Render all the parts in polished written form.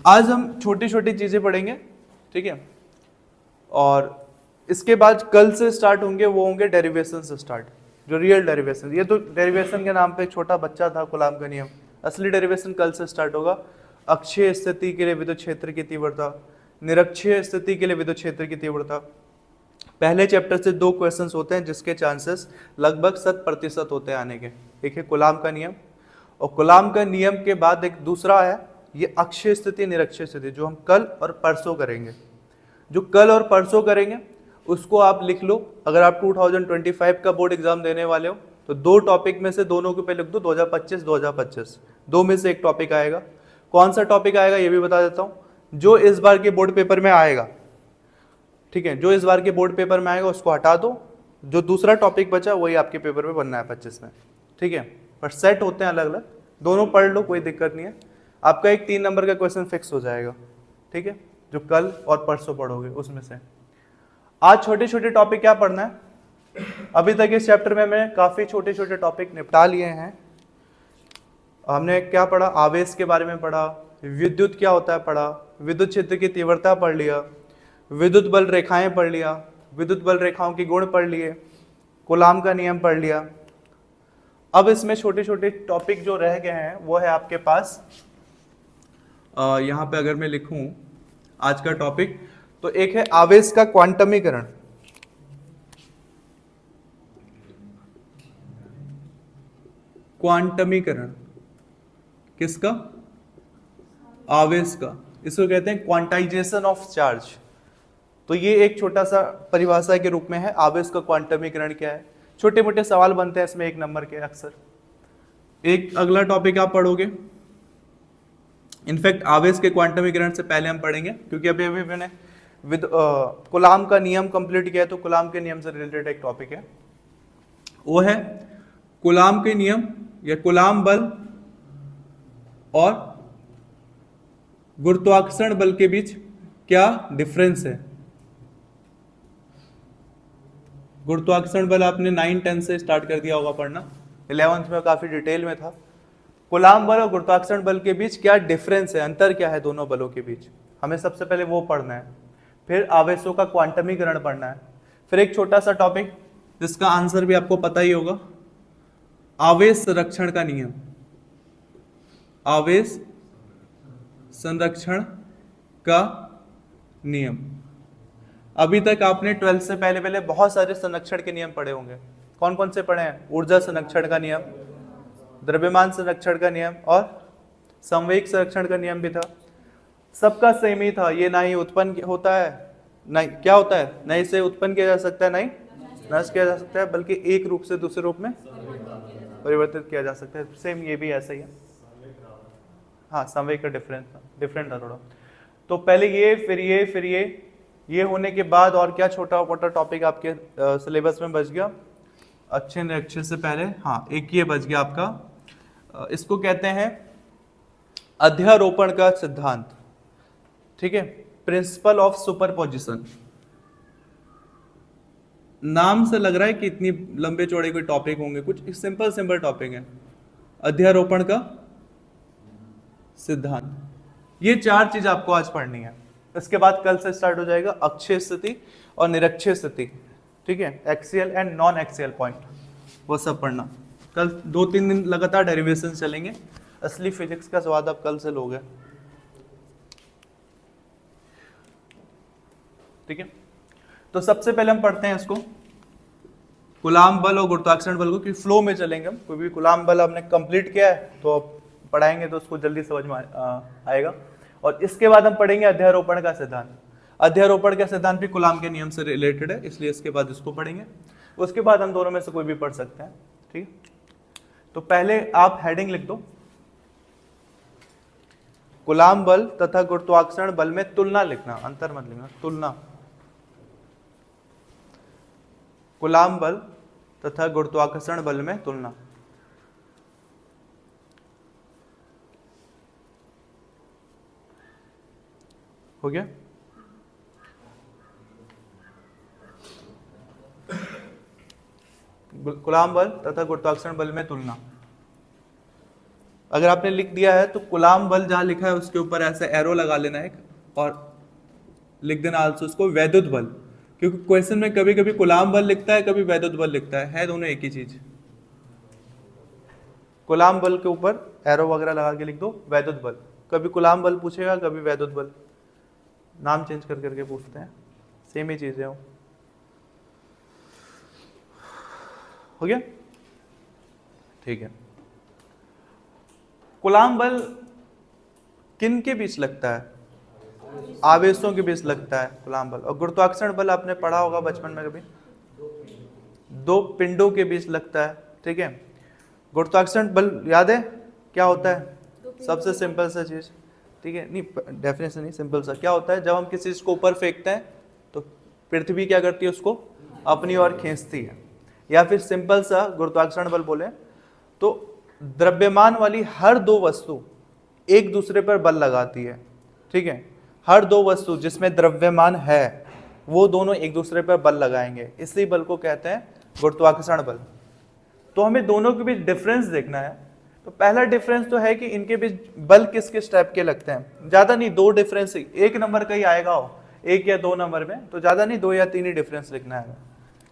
आज हम छोटी छोटी चीजें पढ़ेंगे, ठीक है। और इसके बाद कल से स्टार्ट होंगे, वो होंगे डेरिवेशन से स्टार्ट, जो रियल डेरिवेशन। ये तो डेरिवेशन के नाम पे एक छोटा बच्चा था, कूलाम का नियम। असली डेरिवेशन कल से स्टार्ट होगा। अक्षीय स्थिति के लिए विद्युत क्षेत्र की तीव्रता, निरक्षीय स्थिति के लिए विद्युत क्षेत्र की तीव्रता। पहले चैप्टर से 2 क्वेश्चंस होते हैं जिसके चांसेस लगभग 100% होते हैं आने के। एक है कूलाम का नियम, और कूलाम का नियम के बाद एक दूसरा है ये अक्षीय स्थिति निरक्षीय स्थिति, जो हम कल और परसों करेंगे। जो कल और परसों करेंगे उसको आप लिख लो। अगर आप 2025 का बोर्ड एग्जाम देने वाले हो तो 2 टॉपिक में से दोनों के पे लिख दो, 2025 दो में से एक टॉपिक आएगा। कौन सा टॉपिक आएगा ये भी बता देता हूं, जो इस बार के बोर्ड पेपर में आएगा, ठीक है। जो इस बार के बोर्ड पेपर में आएगा उसको हटा दो, जो दूसरा टॉपिक बचा वही आपके पेपर में बनना है 25 में, ठीक है। पर सेट होते हैं अलग अलग, दोनों पढ़ लो, कोई दिक्कत नहीं है। आपका एक 3 नंबर का क्वेश्चन फिक्स हो जाएगा, ठीक है, जो कल और परसों पढ़ोगे उसमें से। आज छोटे छोटे टॉपिक क्या पढ़ना है, अभी तक इस चैप्टर में मैं काफी छोटे छोटे टॉपिक निपटा लिए हैं। हमने क्या पढ़ा, आवेश के बारे में पढ़ा, विद्युत क्या होता है पढ़ा, विद्युत क्षेत्र की तीव्रता पढ़ लिया, विद्युत बल रेखाएं पढ़ लिया, विद्युत बल रेखाओं की गुण पढ़ लिए, कूलाम का नियम पढ़ लिया। अब इसमें छोटे छोटे टॉपिक जो रह गए हैं वो है आपके पास, यहाँ पे अगर मैं लिखूं आज का टॉपिक, तो एक है आवेश का क्वांटमीकरण। क्वांटमीकरण किसका, आवेश का। इसको कहते हैं क्वांटाइजेशन ऑफ चार्ज। तो ये एक छोटा सा परिभाषा के रूप में है, आवेश का क्वांटमीकरण क्या है। छोटे मोटे सवाल बनते हैं इसमें 1 नंबर के अक्सर। एक अगला टॉपिक आप पढ़ोगे, इनफैक्ट आवेश के क्वांटमीकरण से पहले हम पढ़ेंगे, क्योंकि अभी अभी मैंने कूलाम का नियम कंप्लीट किया है, तो कूलाम के नियम से रिलेटेड एक टॉपिक है, वो है कूलाम के नियम या कूलाम बल और गुरुत्वाकर्षण बल के बीच क्या डिफरेंस है। गुरुत्वाकर्षण बल आपने 9-10 से स्टार्ट कर दिया होगा पढ़ना, 11th में काफी डिटेल में था। कूलाम बल और गुरुत्वाकर्षण बल के बीच क्या डिफरेंस है, अंतर क्या है दोनों बलों के बीच, हमें सबसे पहले वो पढ़ना है। फिर आवेशों का क्वांटमीकरण पढ़ना है। फिर एक छोटा सा टॉपिक जिसका आंसर भी आपको पता ही होगा, आवेश संरक्षण का नियम। आवेश संरक्षण का नियम। अभी तक आपने 12th से पहले पहले बहुत सारे संरक्षण के नियम पढ़े होंगे। कौन कौन से पढ़े हैं, ऊर्जा संरक्षण का नियम, द्रव्यमान संरक्षण का नियम और संवेग संरक्षण का नियम भी था। सबका सेम ही था, ये ना ही उत्पन्न होता है, नहीं क्या होता है, नहीं से उत्पन्न किया जा सकता है, नहीं नष्ट किया जा सकता है, बल्कि एक रूप से दूसरे रूप में परिवर्तित किया जा सकता है। सेम ये भी ऐसा ही है। हाँ, संवेग का डिफरेंट था थोड़ा। तो पहले ये, फिर ये होने के बाद और क्या छोटा मोटा टॉपिक आपके सिलेबस में बच गया अच्छे निरीक्षण से पहले। हाँ, एक ये बच गया आपका, इसको कहते हैं अध्यारोपण का सिद्धांत, ठीक है, प्रिंसिपल ऑफ सुपरपोजिशन। नाम से लग रहा है कि इतनी लंबे चौड़े कोई टॉपिक होंगे, कुछ सिंपल टॉपिक है, अध्यारोपण का सिद्धांत। ये 4 चीज आपको आज पढ़नी है। इसके बाद कल से स्टार्ट हो जाएगा अक्षीय स्थिति और निरक्षीय स्थिति, ठीक है, axial and non axial point, वो सब पढ़ना। कल 2-3 दिन लगातार डेरिवेशन चलेंगे। असली फिजिक्स का स्वाद आप कल से लोगे, ठीक है। तो सबसे पहले हम पढ़ते हैं इसको, कूलाम बल और गुरुत्वाकर्षण बल को, कि फ्लो में चलेंगे हम। कोई भी कूलाम बल आपने कंप्लीट किया है तो पढ़ाएंगे तो उसको जल्दी समझ में आएगा। और इसके बाद हम पढ़ेंगे अध्यारोपण का सिद्धांत। अध्यारोपण का सिद्धांत भी कूलाम के नियम से रिलेटेड है, इसलिए इसके बाद इसको पढ़ेंगे। उसके बाद हम दोनों में से कोई भी पढ़ सकते हैं, ठीक है। तो पहले आप हेडिंग लिख दो, कूलाम बल तथा गुरुत्वाकर्षण बल में तुलना लिखना, अंतर मत लिखना, तुलना। कूलाम बल तथा गुरुत्वाकर्षण बल में तुलना। हो गया। कूलाम बल तथा गुरुत्वाकर्षण बल में तुलना। अगर आपने लिख दिया है तो कूलाम बल जहां लिखा है उसके ऊपर ऐसे एरो लगा लेना है और लिख देना आल्सो उसको वैद्युत बल, क्योंकि क्वेश्चन में कभी कभी कूलाम बल लिखता है, कभी वैद्युत बल लिखता है दोनों एक ही चीज। कूलाम बल के ऊपर एरो वगैरह लगा के लिख दो वैद्युत बल, कभी कूलाम बल पूछेगा कभी वैद्युत बल, नाम चेंज कर करके पूछते हैं, सेम ही चीजें हो गया, ठीक है। कूलाम बल किन के बीच लगता है? आवेशों के बीच लगता है कूलाम बल। और गुरुत्वाकर्षण बल आपने पढ़ा होगा बचपन में कभी, दो पिंडों के बीच लगता है, ठीक है। गुरुत्वाकर्षण बल याद है क्या होता है? सबसे सिंपल सा चीज, ठीक है, नहीं डेफिनेशन नहीं, सिंपल सा क्या होता है, जब हम किसी चीज को ऊपर फेंकते हैं तो पृथ्वी क्या करती है, उसको अपनी ओर खींचती है। या फिर सिंपल सा गुरुत्वाकर्षण बल बोले तो द्रव्यमान वाली हर दो वस्तु एक दूसरे पर बल लगाती है, ठीक है। हर दो वस्तु जिसमें द्रव्यमान है वो दोनों एक दूसरे पर बल लगाएंगे, इसी बल को कहते हैं गुरुत्वाकर्षण बल। तो हमें दोनों के बीच डिफरेंस देखना है। तो पहला डिफरेंस तो है कि इनके बीच बल किस किस टाइप के लगते हैं, ज्यादा नहीं, दो डिफरेंस ही, एक नंबर का ही आएगा हो, एक या दो नंबर में, तो ज्यादा नहीं, दो या तीन ही डिफरेंस लिखना है,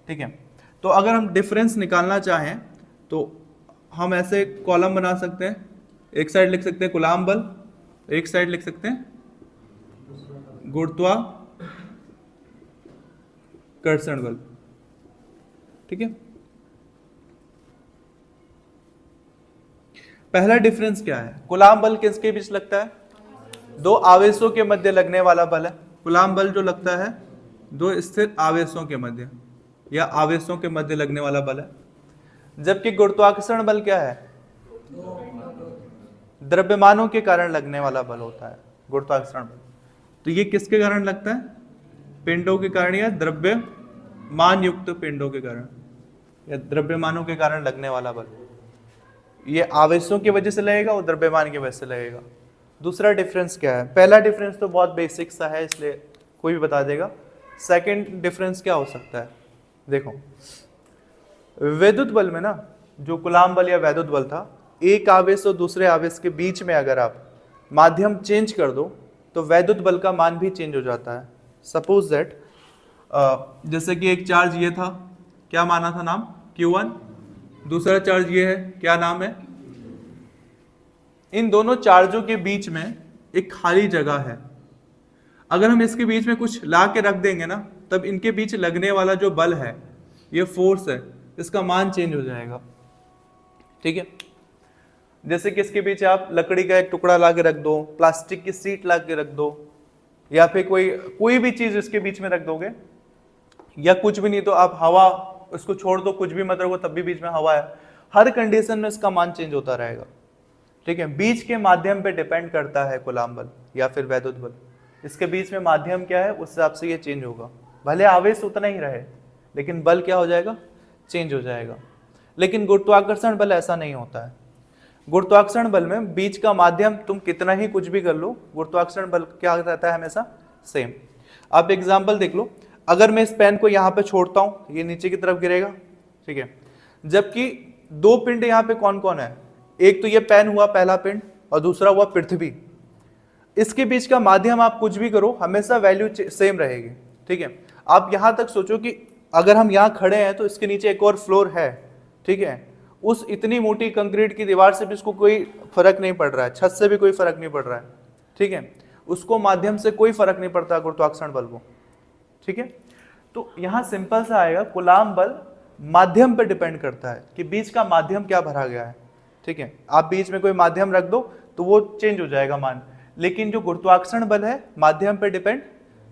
ठीक है। तो अगर हम डिफरेंस निकालना चाहें तो हम ऐसे कॉलम बना सकते हैं, एक साइड लिख सकते हैं कूलाम बल, एक साइड लिख सकते हैं गुरुत्वाकर्षण बल, ठीक है। पहला डिफरेंस क्या है? कूलाम बल किसके बीच लगता है? दो आवेशों के मध्य लगने वाला बल है। कूलाम बल जो लगता है दो स्थिर आवेशों के मध्य या आवेशों के मध्य लगने वाला बल है। जबकि गुरुत्वाकर्षण बल क्या है? द्रव्यमानों के कारण लगने वाला बल होता है गुरुत्वाकर्षण बल। तो ये किसके कारण लगता है? पिंडों के कारण या द्रव्यमान युक्त पिंडों के कारण या द्रव्यमानों के कारण लगने वाला बल। ये आवेशों की वजह से लगेगा और द्रव्यमान की वजह से लगेगा। दूसरा डिफरेंस क्या है? पहला डिफरेंस तो बहुत बेसिक सा है इसलिए कोई भी बता देगा। सेकंड डिफरेंस क्या हो सकता है? देखो, वैद्युत बल में ना, जो कूलाम बल या वैद्युत बल था, एक आवेश और दूसरे आवेश के बीच में अगर आप माध्यम चेंज कर दो तो वैद्युत बल का मान भी चेंज हो जाता है। सपोज दैट जैसे कि एक चार्ज ये था, क्या माना था नाम? Q1। दूसरा चार्ज ये है, क्या नाम है? इन दोनों चार्जों के बीच में एक खाली जगह है। अगर हम इसके बीच में कुछ ला के रख देंगे ना, तब इनके बीच लगने वाला जो बल है, ये फोर्स है, इसका मान चेंज हो जाएगा, ठीक है। जैसे कि इसके बीच आप लकड़ी का एक टुकड़ा ला के रख दो, प्लास्टिक की सीट ला के रख दो, या फिर कोई भी चीज इसके बीच में रख दोगे, या कुछ भी नहीं तो आप हवा उसको छोड़ दो, कुछ भी मत रखो तब भी बीच में हवा है, हर कंडीशन में इसका मान चेंज होता रहेगा, ठीक है। बीच के माध्यम पे डिपेंड करता है कूलाम बल या फिर वैद्युत बल। इसके बीच में माध्यम क्या है उस हिसाब से ये चेंज होगा। भले आवेश उतना ही रहे लेकिन बल क्या हो जाएगा? चेंज हो जाएगा। लेकिन गुरुत्वाकर्षण बल ऐसा नहीं होता है। गुरुत्वाकर्षण बल में बीच का माध्यम तुम कितना ही कुछ भी कर लो, गुरुत्वाकर्षण बल क्या रहता है? हमेशा सेम। आप एग्जाम्पल देख लो, अगर मैं इस पेन को यहाँ पे छोड़ता हूं, ये नीचे की तरफ गिरेगा, ठीक है। जबकि दो पिंड यहाँ पे कौन कौन है? एक तो ये पेन हुआ पहला पिंड और दूसरा हुआ पृथ्वी। इसके बीच का माध्यम आप कुछ भी करो हमेशा वैल्यू सेम रहेगी, ठीक है। आप यहां तक सोचो कि अगर हम यहाँ खड़े हैं तो इसके नीचे एक और फ्लोर है, ठीक है। उस इतनी मोटी कंक्रीट की दीवार से भी इसको कोई फर्क नहीं पड़ रहा है, छत से भी कोई फर्क नहीं पड़ रहा है, ठीक है। उसको माध्यम से कोई फर्क नहीं पड़ता गुरुत्वाकर्षण बल को, ठीक है। तो यहां सिंपल सा आएगा, कूलाम बल माध्यम पर डिपेंड करता है कि बीच का माध्यम क्या भरा गया है, ठीक है। आप बीच में कोई माध्यम रख दो तो वो चेंज हो जाएगा मान। लेकिन जो गुरुत्वाकर्षण बल है माध्यम पर डिपेंड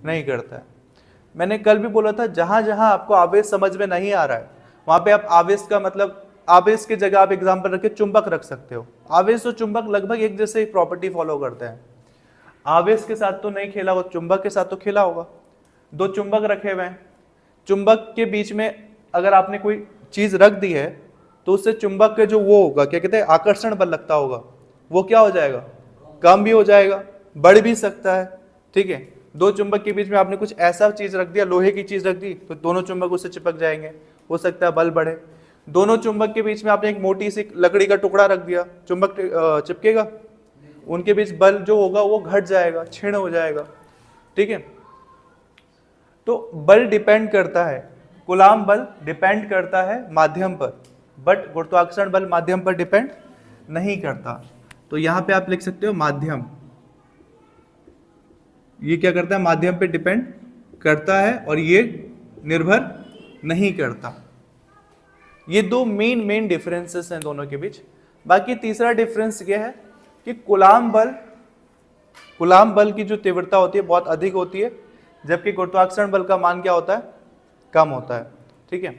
नहीं करता है। मैंने कल भी बोला था, जहां जहां आपको आवेश समझ में नहीं आ रहा है वहां पे आप आवेश का मतलब, आवेश की जगह आप एग्जाम्पल रख के चुंबक रख सकते हो। आवेश और चुंबक लगभग एक जैसे प्रॉपर्टी फॉलो करते हैं। आवेश के साथ तो नहीं खेला होगा, चुंबक के साथ तो खेला होगा। दो चुंबक रखे हुए हैं, चुंबक के बीच में अगर आपने कोई चीज रख दी है तो उससे चुंबक के जो वो होगा, क्या कहते हैं, आकर्षण बल लगता होगा, वो क्या हो जाएगा? कम भी हो जाएगा, बढ़ भी सकता है, ठीक है। दो चुंबक के बीच में आपने कुछ ऐसा चीज रख दिया, लोहे की चीज रख दी, तो दोनों चुंबक उससे चिपक जाएंगे, हो सकता है बल बढ़े। दोनों चुंबक के बीच में आपने एक मोटी सी लकड़ी का टुकड़ा रख दिया, चुंबक चिपकेगा, उनके बीच बल जो होगा वो घट जाएगा, क्षीण हो जाएगा, ठीक है। तो बल डिपेंड करता है, कूलाम बल डिपेंड करता है माध्यम पर, बट गुरुत्वाकर्षण बल माध्यम पर डिपेंड नहीं करता। तो यहां पे आप लिख सकते हो माध्यम, ये क्या करता है, माध्यम पे डिपेंड करता है और ये निर्भर नहीं करता। ये दो मेन डिफरेंसेस हैं दोनों के बीच। बाकी तीसरा डिफरेंस ये है कि कूलाम बल की जो तीव्रता होती है बहुत अधिक होती है, जबकि गुरुत्वाकर्षण बल का मान क्या होता है, कम होता है, ठीक है।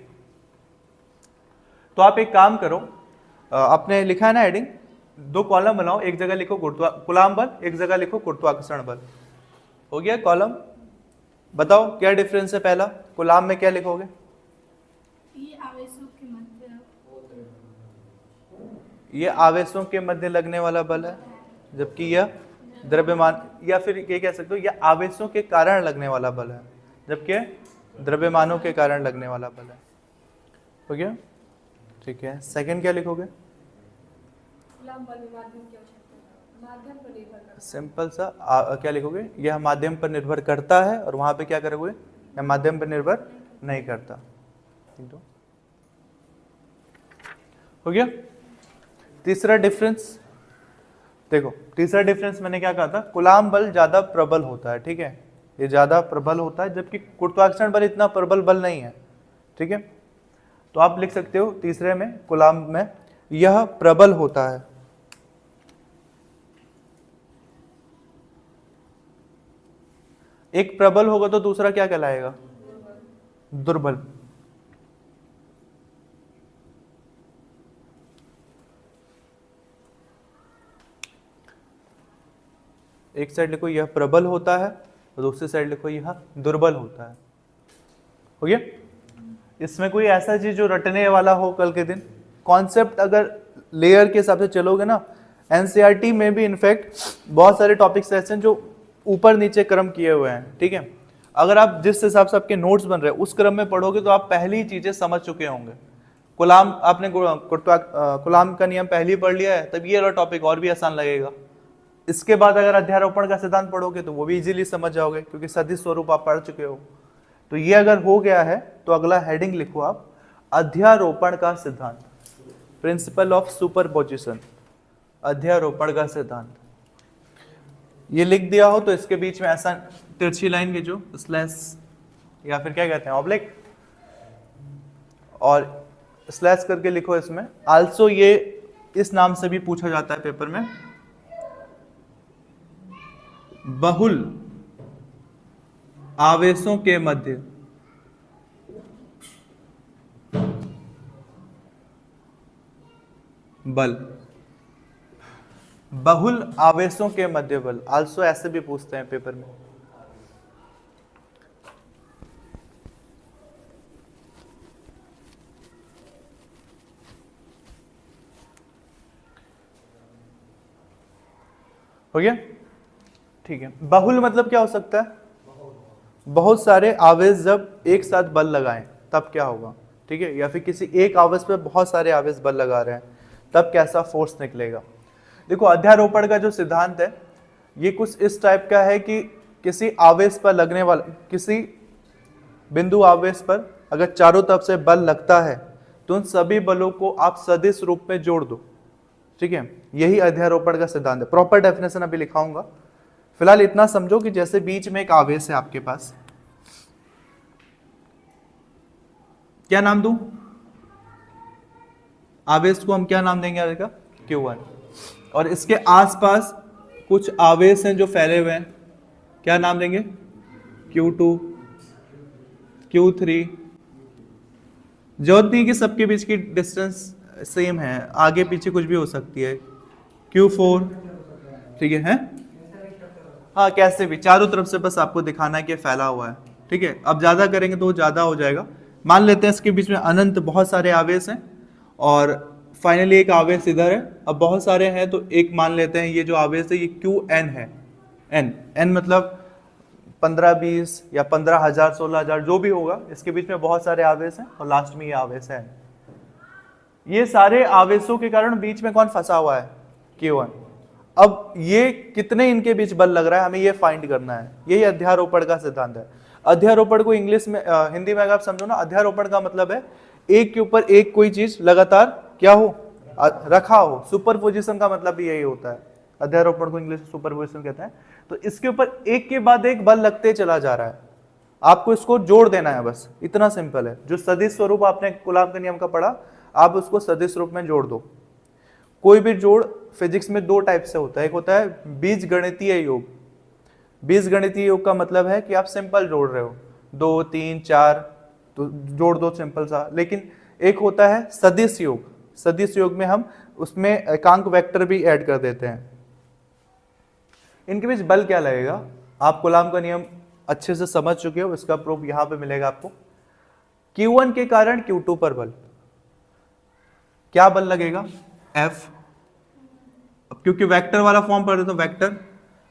तो आप एक काम करो, आपने लिखा है ना हेडिंग, दो कॉलम बनाओ, एक जगह लिखो कूलाम बल, एक जगह लिखो गुरुत्वाकर्षण बल। हो गया कॉलम? बताओ क्या डिफरेंस है। पहला, कूलाम में क्या लिखोगे? ये आवेशों के मध्य लगने वाला बल है, जबकि यह द्रव्यमान, या फिर ये कह सकते हो यह आवेशों के कारण लगने वाला बल है, जबकि द्रव्यमानों के कारण लगने वाला बल है। हो गया, ठीक है। सेकंड क्या लिखोगे? माध्यम पर निर्भर करता है। सिंपल सा क्या लिखोगे? यह माध्यम पर निर्भर करता है, और वहां पे क्या करोगे? यह माध्यम पर निर्भर नहीं करता। तो हो गया। तीसरा डिफरेंस देखो, तीसरा डिफरेंस मैंने क्या कहा था, कूलाम बल ज्यादा प्रबल होता है, ठीक है, ये ज्यादा प्रबल होता है, जबकि गुरुत्वाकर्षण बल इतना प्रबल बल नहीं है, ठीक है। तो आप लिख सकते हो तीसरे में, कूलाम में यह प्रबल होता है, एक प्रबल होगा तो दूसरा क्या कहलाएगा? दुर्बल। एक साइड लिखो यह प्रबल होता है, और दूसरी साइड लिखो यह दुर्बल होता है। हो गया। इसमें कोई ऐसा चीज जो रटने वाला हो कल के दिन, कॉन्सेप्ट अगर लेयर के हिसाब से चलोगे ना, एनसीईआरटी में भी इनफैक्ट बहुत सारे टॉपिक्स ऐसे हैं जो ऊपर नीचे क्रम किए हुए हैं, ठीक है। अगर आप जिस हिसाब से आपके नोट्स बन रहे हैं उस क्रम में पढ़ोगे तो आप पहली चीजें समझ चुके होंगे। कूलाम, आपने कूलाम का नियम पहले ही पढ़ लिया है, तब ये वाला टॉपिक और भी आसान लगेगा। इसके बाद अगर अध्यारोपण का सिद्धांत पढ़ोगे तो वो भी इजीली समझ जाओगे, क्योंकि सदिश स्वरूप आप पढ़ चुके हो। तो ये अगर हो गया है तो अगला हेडिंग लिखो आप, अध्यारोपण का सिद्धांत, प्रिंसिपल ऑफ सुपरपोजिशन, अध्यारोपण का सिद्धांत। ये लिख दिया हो तो इसके बीच में ऐसा तिरछी लाइन के जो स्लैश या फिर क्या कहते हैं ऑब्लिक, और स्लैश करके लिखो इसमें। आल्सो ये इस नाम से भी पूछा जाता है पेपर में, बहुल आवेशों के मध्य बल, बहुल आवेशों के मध्य बल, आल्सो ऐसे भी पूछते हैं पेपर में। हो गया, ठीक है। बहुल मतलब क्या हो सकता है? बहुत सारे आवेश जब एक साथ बल लगाएं तब क्या होगा, ठीक है, या फिर किसी एक आवेश पे बहुत सारे आवेश बल लगा रहे हैं तब कैसा फोर्स निकलेगा। देखो, अध्यारोपण का जो सिद्धांत है ये कुछ इस टाइप का है कि किसी आवेश पर लगने वाला, किसी बिंदु आवेश पर अगर चारों तरफ से बल लगता है तो उन सभी बलों को आप सदिश रूप में जोड़ दो, ठीक है। यही अध्यारोपण का सिद्धांत है। प्रॉपर डेफिनेशन अभी लिखाऊंगा, फिलहाल इतना समझो कि जैसे बीच में एक आवेश है आपके पास, क्या नाम दूं? आवेश को हम क्या नाम देंगे आगे? Q1। और इसके आसपास कुछ आवेश हैं जो फैले हुए हैं, क्या नाम देंगे? Q2, Q3। जरूरत नहीं कि सबके बीच की डिस्टेंस सेम है, आगे पीछे कुछ भी हो सकती है। Q4, ठीक है, हाँ, कैसे भी, चारों तरफ से बस आपको दिखाना है कि फैला हुआ है, ठीक है। अब ज्यादा करेंगे तो ज्यादा हो जाएगा। मान लेते हैं इसके बीच में अनंत बहुत सारे आवेश हैं, और फाइनली एक आवेश इधर है। अब बहुत सारे हैं तो एक मान लेते हैं ये जो आवेश है ये Qn है। n मतलब 15, 20 या 15,000, 16,000 जो भी होगा, इसके बीच में बहुत सारे आवेश हैं और लास्ट में ये आवेश है। ये सारे आवेशों के कारण बीच में कौन फंसा हुआ है, Q1। अब ये कितने इनके बीच बल लग रहा है हमें ये फाइंड करना है, यही अध्यारोपण का सिद्धांत है। अध्यारोपण को इंग्लिश में हिंदी में अगर आप समझो ना, अध्यारोपण का मतलब है एक के ऊपर एक कोई चीज लगातार क्या हो, रखा हो। सुपरपोजिशन का मतलब भी यही होता है, अध्यारोपण को इंग्लिश में सुपरपोजिशन कहते हैं। तो इसके ऊपर एक के बाद एक बल लगते चला जा रहा है, आपको इसको जोड़ देना है, बस इतना सिंपल है। जो सदिश स्वरूप आपने कूलाम के नियम का पढ़ा, आप उसको सदिश रूप में जोड़ दो। कोई भी जोड़ फिजिक्स में दो टाइप से होता है, एक होता है बीजगणितीय योग। बीजगणितीय योग का मतलब है कि आप सिंपल जोड़ रहे हो, 2 3 4 तो जोड़ दो सिंपल सा। लेकिन एक होता है सदिश योग, सदिश योग में हम उसमें एकांक वेक्टर भी ऐड कर देते हैं। इनके बीच बल क्या लगेगा, आप कूलाम का नियम अच्छे से समझ चुके हो, इसका प्रूफ यहां पे मिलेगा आपको। Q1 के कारण Q2 पर बल, क्या बल लगेगा, F। अब क्योंकि वेक्टर वाला फॉर्म पढ़ रहे तो वेक्टर।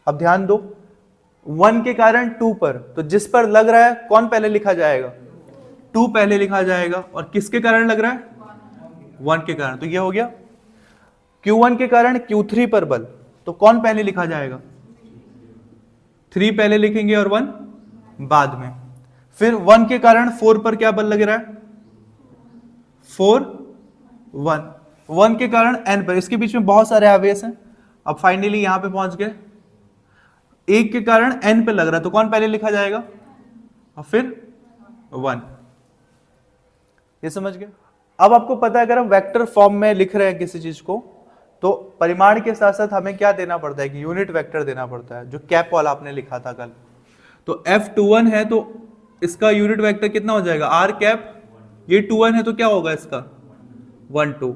अब ध्यान दो, 1 के कारण 2 पर, तो जिस पर लग रहा है कौन पहले लिखा जाएगा, 2 पहले लिखा जाएगा। और किसके कारण लग रहा है, 1 के कारण, तो ये हो गया। Q1 के कारण Q3 पर बल, तो कौन पहले लिखा जाएगा, 3 पहले लिखेंगे और 1 बाद में। फिर 1 के कारण 4 पर क्या बल लग रहा है, 4 1, 1 के कारण n पर, इसके बीच में बहुत सारे आवेश हैं। अब फाइनली यहां पे पहुंच गए, 1 के कारण n पे लग रहा है, तो कौन पहले लिखा जाएगा, और फिर 1। ये समझ गए। अब आपको पता है अगर हम वेक्टर फॉर्म में लिख रहे हैं किसी चीज को, तो परिमाण के साथ साथ हमें क्या देना पड़ता है कि यूनिट वेक्टर देना पड़ता है, जो कैप वाला आपने लिखा था कल। तो F21 है तो इसका यूनिट वेक्टर कितना हो जाएगा, r कैप। ये 21 है तो क्या होगा इसका 1 2।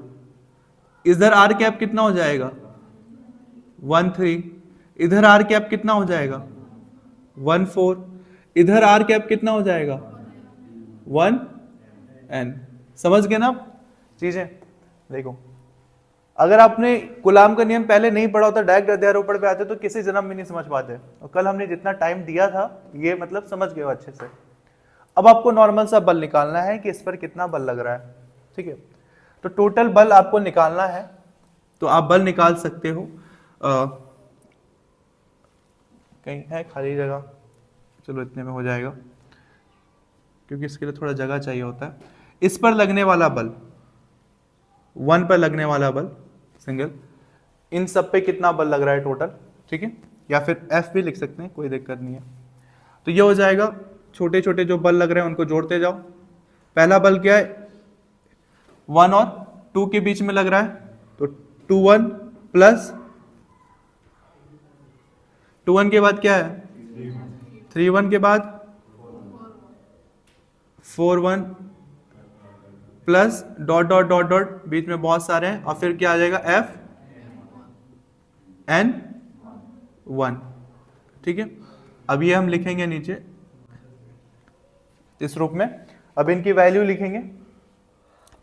इधर r कैप कितना हो जाएगा 1 3। इधर r कैप कितना हो जाएगा 1 4। इधर r कैप कितना हो जाएगा 1 n। समझ गए ना आप चीजें। देखो अगर आपने कूलाम का नियम पहले नहीं पढ़ा होता, डायरेक्ट अध्यारोपण पे आते तो किसी जन्म में नहीं समझ पाते। और कल हमने जितना टाइम दिया था ये मतलब समझ गए हो अच्छे से। अब आपको नॉर्मल सा बल निकालना है कि इस पर कितना बल लग रहा है, ठीक है। तो टोटल बल आपको निकालना है, तो आप बल निकाल सकते हो। कहीं है खाली जगह, चलो इतने में हो जाएगा, क्योंकि इसके लिए थोड़ा जगह चाहिए होता है। इस पर लगने वाला बल, 1 पर लगने वाला बल सिंगल, इन सब पे कितना बल लग रहा है टोटल, ठीक है। या फिर F भी लिख सकते हैं, कोई दिक्कत नहीं है। तो ये हो जाएगा, छोटे छोटे जो बल लग रहे हैं उनको जोड़ते जाओ। पहला बल क्या है, 1 और 2 के बीच में लग रहा है, तो 2 1 प्लस 2 1 के बाद क्या है 3 1 के बाद 4 1 plus dot dot dot dot, बीच में बहुत सारे हैं, और फिर क्या आ जाएगा F N 1, ठीक है। अब ये हम लिखेंगे नीचे इस रूप में। अब इनकी वैल्यू लिखेंगे।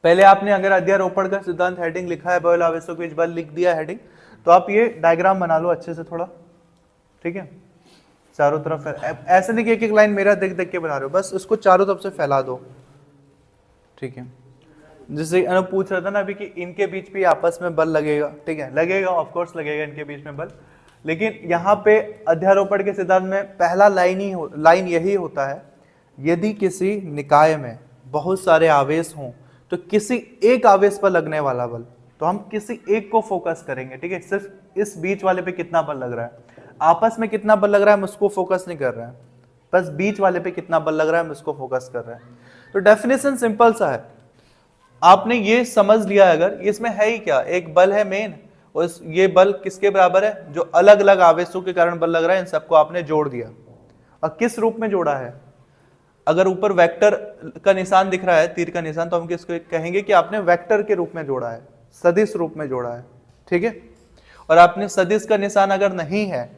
पहले आपने अगर अध्यारोपण का सिद्धांत हेडिंग लिखा है, बल आवेशों के बीच बल लिख दिया हेडिंग, तो आप ये डायग्राम बना लो अच्छे से थोड़ा, ठीक है। चारों तरफ ऐसे नहीं कि एक एक लाइन मेरा देख देख के बना रहे हो, बस इसको चारों तरफ से फैला दो, ठीक है। जैसे अनु पूछ रहा था ना अभी कि इनके बीच भी आपस में बल लगेगा, ठीक है, लगेगा, ऑफ कोर्स लगेगा इनके बीच में बल। लेकिन यहाँ पे अध्यारोपण के सिद्धांत में पहला लाइन यही होता है, यदि किसी निकाय में बहुत सारे आवेश हों तो किसी एक आवेश पर लगने वाला बल, तो हम किसी एक को फोकस करेंगे, ठीक है। सिर्फ इस बीच वाले पे कितना बल लग रहा है, आपस में कितना बल लग रहा है हम उसको फोकस नहीं कर रहे हैं, बस बीच वाले पे कितना बल लग रहा है हम उसको फोकस कर रहे हैं। तो डेफिनेशन सिंपल सा है, आपने ये समझ लिया अगर इसमें है ही क्या, एक बल है मेन, और ये बल किसके बराबर है, जो अलग अलग आवेशों के कारण बल लग रहा है, इन सबको आपने जोड़ दिया। और किस रूप में जोड़ा है, अगर ऊपर वेक्टर का निशान दिख रहा है, तीर का निशान, तो हम किसको कहेंगे कि आपने वेक्टर के रूप में जोड़ा है, सदिश रूप में जोड़ा है, ठीक है। और आपने सदिश का निशान अगर नहीं है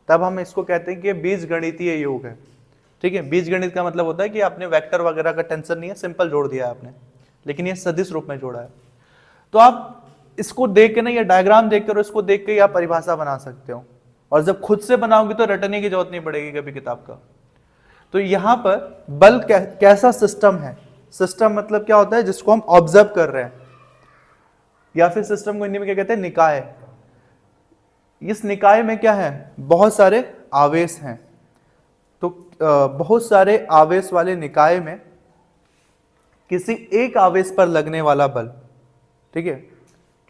तब हम इसको कहते हैं कि बीजगणितीय योग है, ठीक है। बीजगणित का मतलब होता है कि आपने वेक्टर वगैरह का टेंशन नहीं है, सिंपल जोड़ दिया है आपने, लेकिन ये सदिश रूप में जोड़ा है। तो आप इसको देख के ना, ये डायग्राम देखकर और इसको देख के आप परिभाषा बना सकते हो, और जब खुद से बनाओगे तो रटने की जरूरत नहीं पड़ेगी कभी किताब का। तो यहां पर बल कैसा सिस्टम है, सिस्टम मतलब क्या होता है, जिसको हम ऑब्जर्व कर रहे हैं। या फिर सिस्टम को हिंदी में क्या कहते हैं, निकाय। इस निकाय में क्या है, बहुत सारे आवेश हैं। तो बहुत सारे आवेश वाले निकाय में किसी एक आवेश पर लगने वाला बल, ठीक है,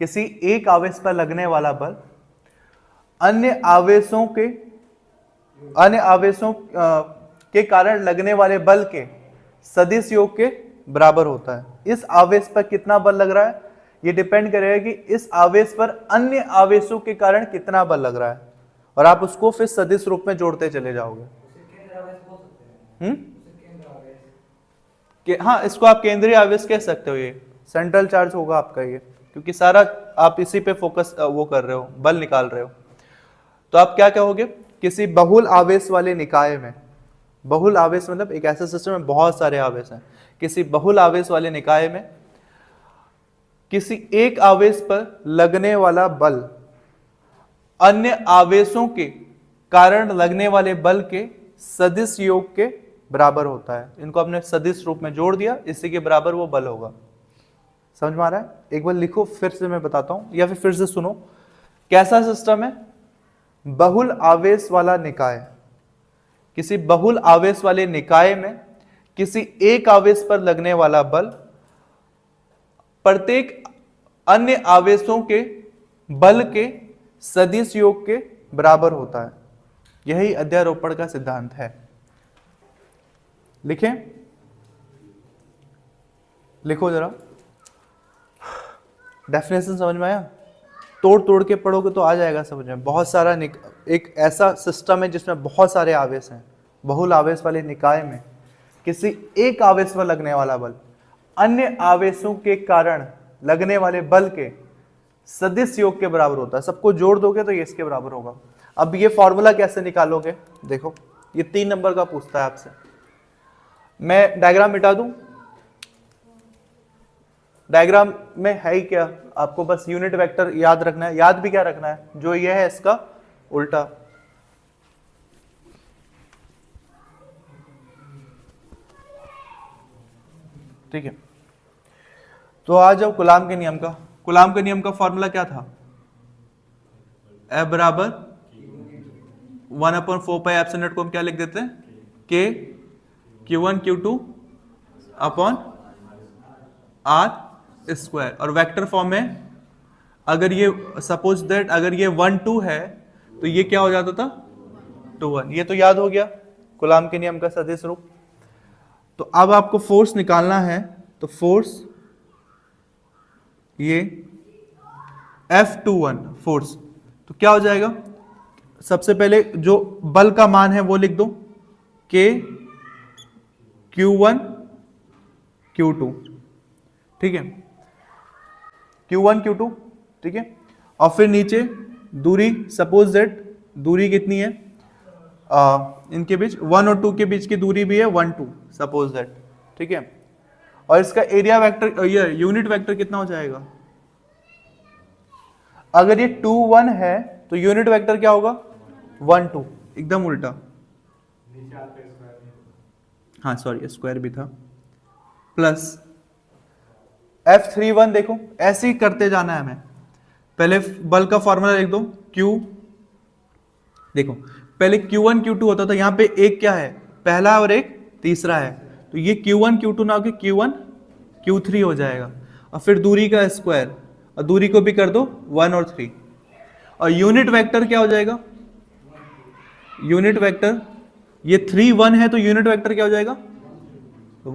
किसी एक आवेश पर लगने वाला बल अन्य आवेशों के कारण लगने वाले बल के सदिश योग के बराबर होता है। इस आवेश पर कितना बल लग रहा है, ये डिपेंड करेगा कि इस आवेश पर अन्य आवेशों के कारण कितना बल लग रहा है, और आप उसको फिर सदिश रूप में जोड़ते चले जाओगे। हाँ, इसको आप केंद्रीय आवेश कह सकते हो, ये सेंट्रल चार्ज होगा आपका ये, क्योंकि सारा आप इसी पे फोकस वो कर रहे हो, बल निकाल रहे हो। तो आप क्या कहोगे, किसी बहुल आवेश वाले निकाय में, बहुल आवेश मतलब एक ऐसा सिस्टम में बहुत सारे आवेश हैं, किसी बहुल आवेश वाले निकाय में किसी एक आवेश पर लगने वाला बल अन्य आवेशों के कारण लगने वाले बल के सदिश योग के बराबर होता है। इनको आपने सदिश रूप में जोड़ दिया, इसी के बराबर वो बल होगा। समझ में आ रहा है? एक बार लिखो, फिर से मैं बताता हूं, या फिर से सुनो। कैसा सिस्टम है, बहुल आवेश वाला निकाय, किसी बहुल आवेश वाले निकाय में किसी एक आवेश पर लगने वाला बल प्रत्येक अन्य आवेशों के बल के सदिश योग के बराबर होता है। यही अध्यारोपण का सिद्धांत है। लिखें, लिखो जरा। डेफिनेशन समझ में आया? तोड़ तोड़ के पढ़ोगे तो आ जाएगा समझ में। बहुत सारा एक ऐसा सिस्टम है जिसमें बहुत सारे आवेश हैं। बहुल आवेश वाले निकाय में किसी एक आवेश पर लगने वाला बल अन्य आवेशों के कारण लगने वाले बल के सदिश योग के बराबर होता है। सबको जोड़ दोगे तो ये इसके बराबर होगा। अब ये फॉर्मूला कैसे निकालोगे, देखो, ये 3 नंबर का पूछता है आपसे। मैं डायग्राम मिटा दूं? डायग्राम में है ही क्या, आपको बस यूनिट वेक्टर याद रखना है। याद भी क्या रखना है, जो ये है इसका उल्टा। ठीक है, तो आ जाओ कूलाम के नियम का। कूलाम के नियम का फॉर्मूला क्या था, F बराबर 1/4 पाई एप्सिलॉन नॉट को हम क्या लिख देते हैं, K Q1 Q2 upon R square. और वेक्टर फॉर्म में अगर ये सपोज दैट अगर ये 1 2 है तो ये क्या हो जाता था 2 1। ये तो याद हो गया कूलाम के नियम का सदिश रूप। तो अब आपको फोर्स निकालना है, तो फोर्स ये F21 फोर्स, तो क्या हो जाएगा, सबसे पहले जो बल का मान है वो लिख दो, K Q1 Q2, ठीक है, Q1 Q2, ठीक है। और फिर नीचे दूरी, सपोज दैट दूरी कितनी है इनके बीच, 1 और 2 के बीच की दूरी भी है 1 2, सपोज दैट, ठीक है। और इसका एरिया वेक्टर, ये यूनिट वेक्टर कितना हो जाएगा, अगर ये 2 1 है तो यूनिट वेक्टर क्या होगा 1 2, एकदम उल्टा। हाँ सॉरी, स्क्वायर भी था, प्लस F31 देखो, ऐसे ही करते जाना है हमें। पहले बल का फॉर्मूला लिख दो, Q, देखो पहले Q1 Q2 होता था, यहां पे एक क्या है, पहला और एक तीसरा है, तो ये Q1 Q2 ना होकर Q1 Q3 हो जाएगा। और फिर दूरी का स्क्वायर, और दूरी को भी कर दो 1 और 3, और यूनिट वेक्टर क्या हो जाएगा, यूनिट वेक्टर ये 3 1 है तो यूनिट वेक्टर क्या हो जाएगा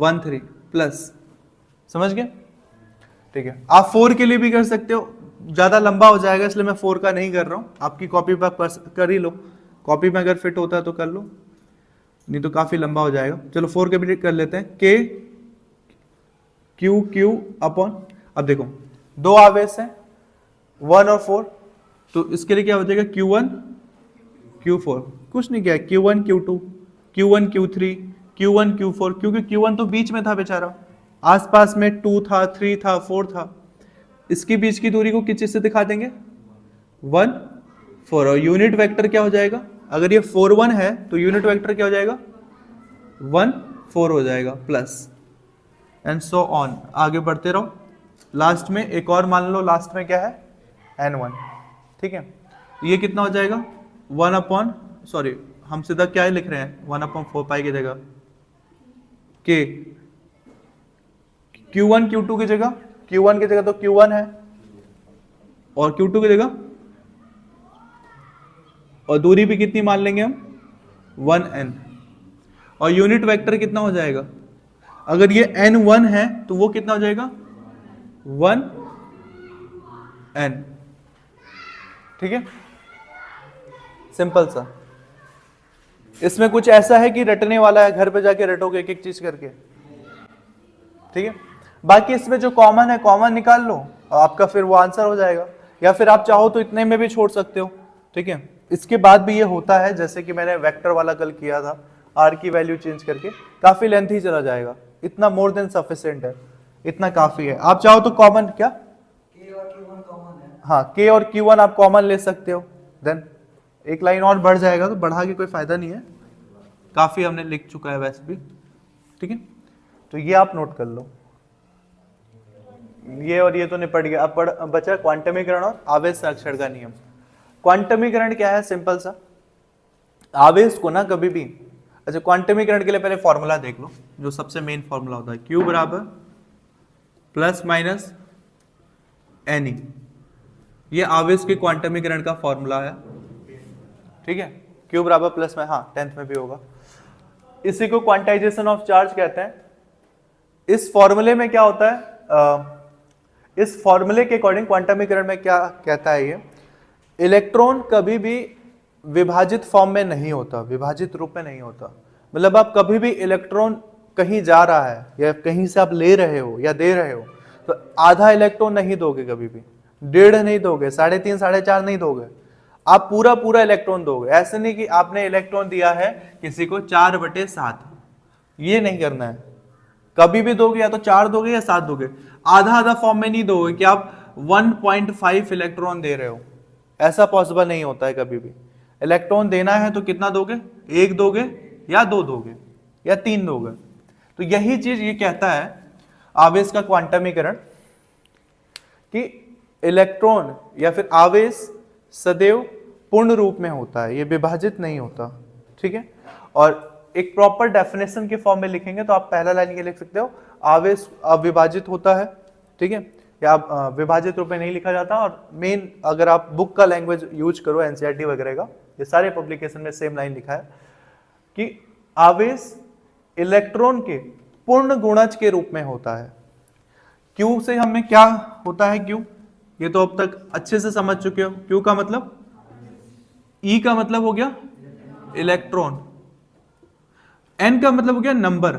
1 3 प्लस। समझ गए? ठीक है, आप 4 के लिए भी कर सकते हो, ज्यादा लंबा हो जाएगा इसलिए मैं 4 का नहीं कर रहा हूं। आपकी कॉपी पर कर ही लो, कॉपी में अगर फिट होता है तो कर लो, नहीं तो काफी लंबा हो जाएगा। चलो 4 के भी कर लेते हैं, K Q Q अपॉन, अब देखो दो आवेश हैं 1 और 4, तो इसके लिए क्या हो जाएगा Q1 Q4, कुछ नहीं किया, Q1 Q2 Q1 Q3 Q1 Q4, क्योंकि Q1 तो बीच में था बेचारा, आसपास में 2 था 3 था 4 था, इसके बीच की दूरी को किस चीज से दिखा देंगे 1 4, और यूनिट वेक्टर क्या हो जाएगा, अगर ये 4 1 है तो यूनिट वेक्टर क्या हो जाएगा 1 4 हो जाएगा, प्लस एंड सो ऑन, आगे बढ़ते रहो। लास्ट में एक और मान लो, लास्ट में क्या है n1, ठीक है। ये कितना हो जाएगा 1 अपॉन, सॉरी हम सीधा क्या ही लिख रहे हैं 1/4 पाई की जगह k, q1 q2 की जगह, q1 की जगह तो q1 है और q2 की जगह, और दूरी भी कितनी मान लेंगे हम 1n, और यूनिट वेक्टर कितना हो जाएगा, अगर ये n1 है तो वो कितना हो जाएगा 1n, ठीक है, सिंपल सा। इसमें कुछ ऐसा है कि रटने वाला है, घर पे जाके रटोगे एक एक चीज करके, ठीक है। बाकी इसमें जो कॉमन है कॉमन निकाल लो, आपका फिर वो आंसर हो जाएगा, या फिर आप चाहो तो इतने में भी छोड़ सकते हो, ठीक है। इसके बाद भी ये होता है, जैसे कि मैंने वेक्टर वाला कल किया था, r की वैल्यू चेंज करके, काफी लेंथ ही चला जाएगा, इतना मोर देन सफिशिएंट है, इतना काफी है। आप चाहो तो कॉमन क्या, K और Q1 कॉमन है। हाँ k और q1 आप कॉमन ले सकते हो, देन एक लाइन और बढ़ जाएगा, तो बढ़ा के कोई फायदा नहीं है, काफी हमने लिख चुका है वैसे भी, ठीक है। तो ये आप नोट कर लो, ये और ये तो निपट गया। अब बचा क्वांटमीकरण और आवेश संरक्षण का नियम। क्वांटमीकरण क्या है, सिंपल सा, आवेश को ना कभी भी, अच्छा क्वांटमीकरण के लिए पहले फॉर्मूला देख लो, जो सबसे मेन फॉर्मूला होता है, Q बराबर प्लस माइनस एन, ये आवेश के क्वांटमीकरण का फॉर्मूला है, ठीक है। Q बराबर प्लस में, हाँ 10th में भी होगा, इसी को क्वांटाइजेशन ऑफ चार्ज कहते हैं। इस फॉर्मूले में क्या होता है, इस फॉर्मूले के अकॉर्डिंग क्वांटमीकरण में क्या कहता है, ये इलेक्ट्रॉन कभी भी विभाजित फॉर्म में नहीं होता, विभाजित रूप में नहीं होता। मतलब आप कभी भी इलेक्ट्रॉन कहीं जा रहा है या कहीं से आप ले रहे हो या दे रहे हो, तो आधा इलेक्ट्रॉन नहीं दोगे, कभी भी 1.5 नहीं दोगे, 3.5 4.5 नहीं दोगे, आप पूरा पूरा इलेक्ट्रॉन दोगे। ऐसे नहीं कि आपने इलेक्ट्रॉन दिया है किसी को 4/7, ये नहीं करना है। कभी भी दोगे या तो 4 दोगे या 7 दोगे, आधा आधा फॉर्म में नहीं दोगे कि आप 1.5 इलेक्ट्रॉन दे रहे हो, ऐसा पॉसिबल नहीं होता है। कभी भी इलेक्ट्रॉन देना है तो कितना दोगे, 1 दोगे या 2 दोगे या 3 दोगे। तो यही चीज ये कहता है आवेश का क्वांटमीकरण, कि इलेक्ट्रॉन या फिर आवेश सदैव पूर्ण रूप में होता है, ये विभाजित नहीं होता, ठीक है। और एक प्रॉपर डेफिनेशन के फॉर्म में लिखेंगे तो आप पहला लाइन ये लिख सकते हो, आवेश अविभाजित होता है, ठीक है, या विभाजित रूप में नहीं लिखा जाता। और मेन अगर आप बुक का लैंग्वेज यूज करो एनसीईआरटी वगैरह का, ये सारे पब्लिकेशन में सेम लाइन लिखा है कि आवेश इलेक्ट्रॉन के पूर्ण गुणज के रूप में होता है। क्यू से हमें क्या होता है, क्यू ये तो अब तक अच्छे से समझ चुके हो। क्यू का मतलब, ई का मतलब हो गया इलेक्ट्रॉन, एन का मतलब हो गया नंबर,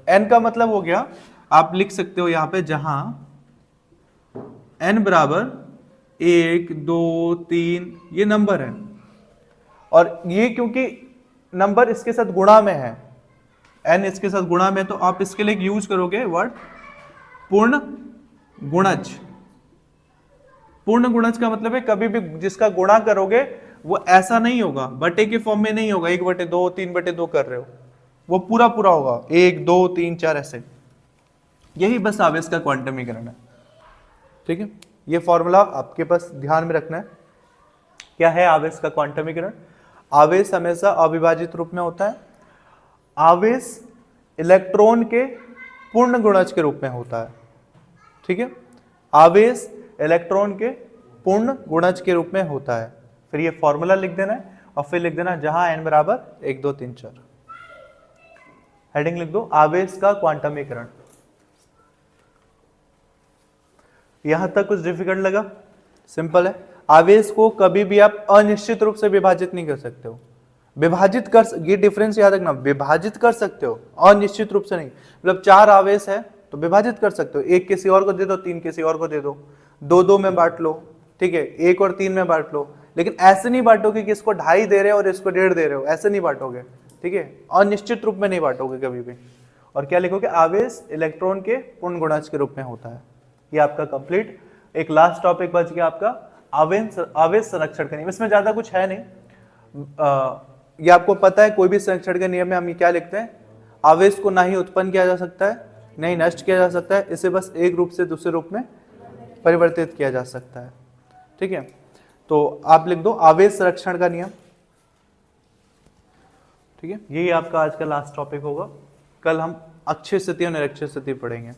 एन का मतलब हो गया, आप लिख सकते हो यहां पे, जहां एन बराबर 1 2 3 ये नंबर है, और ये क्योंकि नंबर इसके साथ गुणा में है, एन इसके साथ गुणा में, तो आप इसके लिए यूज करोगे वर्ड पूर्ण गुणज। पूर्ण गुणज का मतलब है कभी भी जिसका गुणा करोगे वो ऐसा नहीं होगा, बटे के फॉर्म में नहीं होगा, 1/2 3/2 कर रहे हो, वो पूरा पूरा होगा 1 2 3 4 ऐसे। यही बस आवेश का क्वांटमीकरण है, ठीक है। ये फॉर्मूला आपके पास ध्यान में रखना है। क्या है आवेश का क्वांटमीकरण? आवेश हमेशा अविभाजित रूप में होता है, आवेश इलेक्ट्रॉन के पूर्ण गुणज के रूप में होता है, ठीक है। आवेश इलेक्ट्रॉन के पूर्ण गुणज के रूप में होता है। फिर ये फॉर्मूला लिख देना है और फिर लिख देना जहां n बराबर 1 2 3 4, हेडिंग लिख दो आवेश का क्वांटमीकरण। यहां तक कुछ डिफिकल्ट लगा? सिंपल है। आवेश को कभी भी आप अनिश्चित रूप से विभाजित नहीं कर सकते हो, विभाजित कर, ये डिफरेंस याद रखना, विभाजित कर सकते हो अनिश्चित रूप से नहीं। मतलब 4 आवेश है तो विभाजित कर सकते हो, 1 किसी और को दे दो, 3 किसी और को दे दो, 2 2 में बांट लो, ठीक है, 1 और 3 में बांट लो। लेकिन ऐसे नहीं बांटोगे कि इसको 2.5 दे रहे हो और इसको 1.5 दे रहे हो, ऐसे नहीं बांटोगे, ठीक है, अनिश्चित रूप में नहीं बांटोगे कभी भी। और क्या लिखोगे? आवेश इलेक्ट्रॉन के पूर्ण गुणज के रूप में होता है। ये आपका कंप्लीट एक लास्ट टॉपिक बच गया आपका आवेश संरक्षण का नियम। इसमें ज्यादा कुछ है नहीं, ये आपको पता है। कोई भी संरक्षण के नियम में हम क्या लिखते हैं? आवेश को ना ही उत्पन्न किया जा सकता है नहीं नष्ट किया जा सकता है, इसे बस एक रूप से दूसरे रूप में परिवर्तित किया जा सकता है। ठीक है, तो आप लिख दो आवेश संरक्षण का नियम। ठीक है, यही आपका आज का लास्ट टॉपिक होगा। कल हम अक्षीय स्थिति और निरक्षीय स्थिति पढ़ेंगे।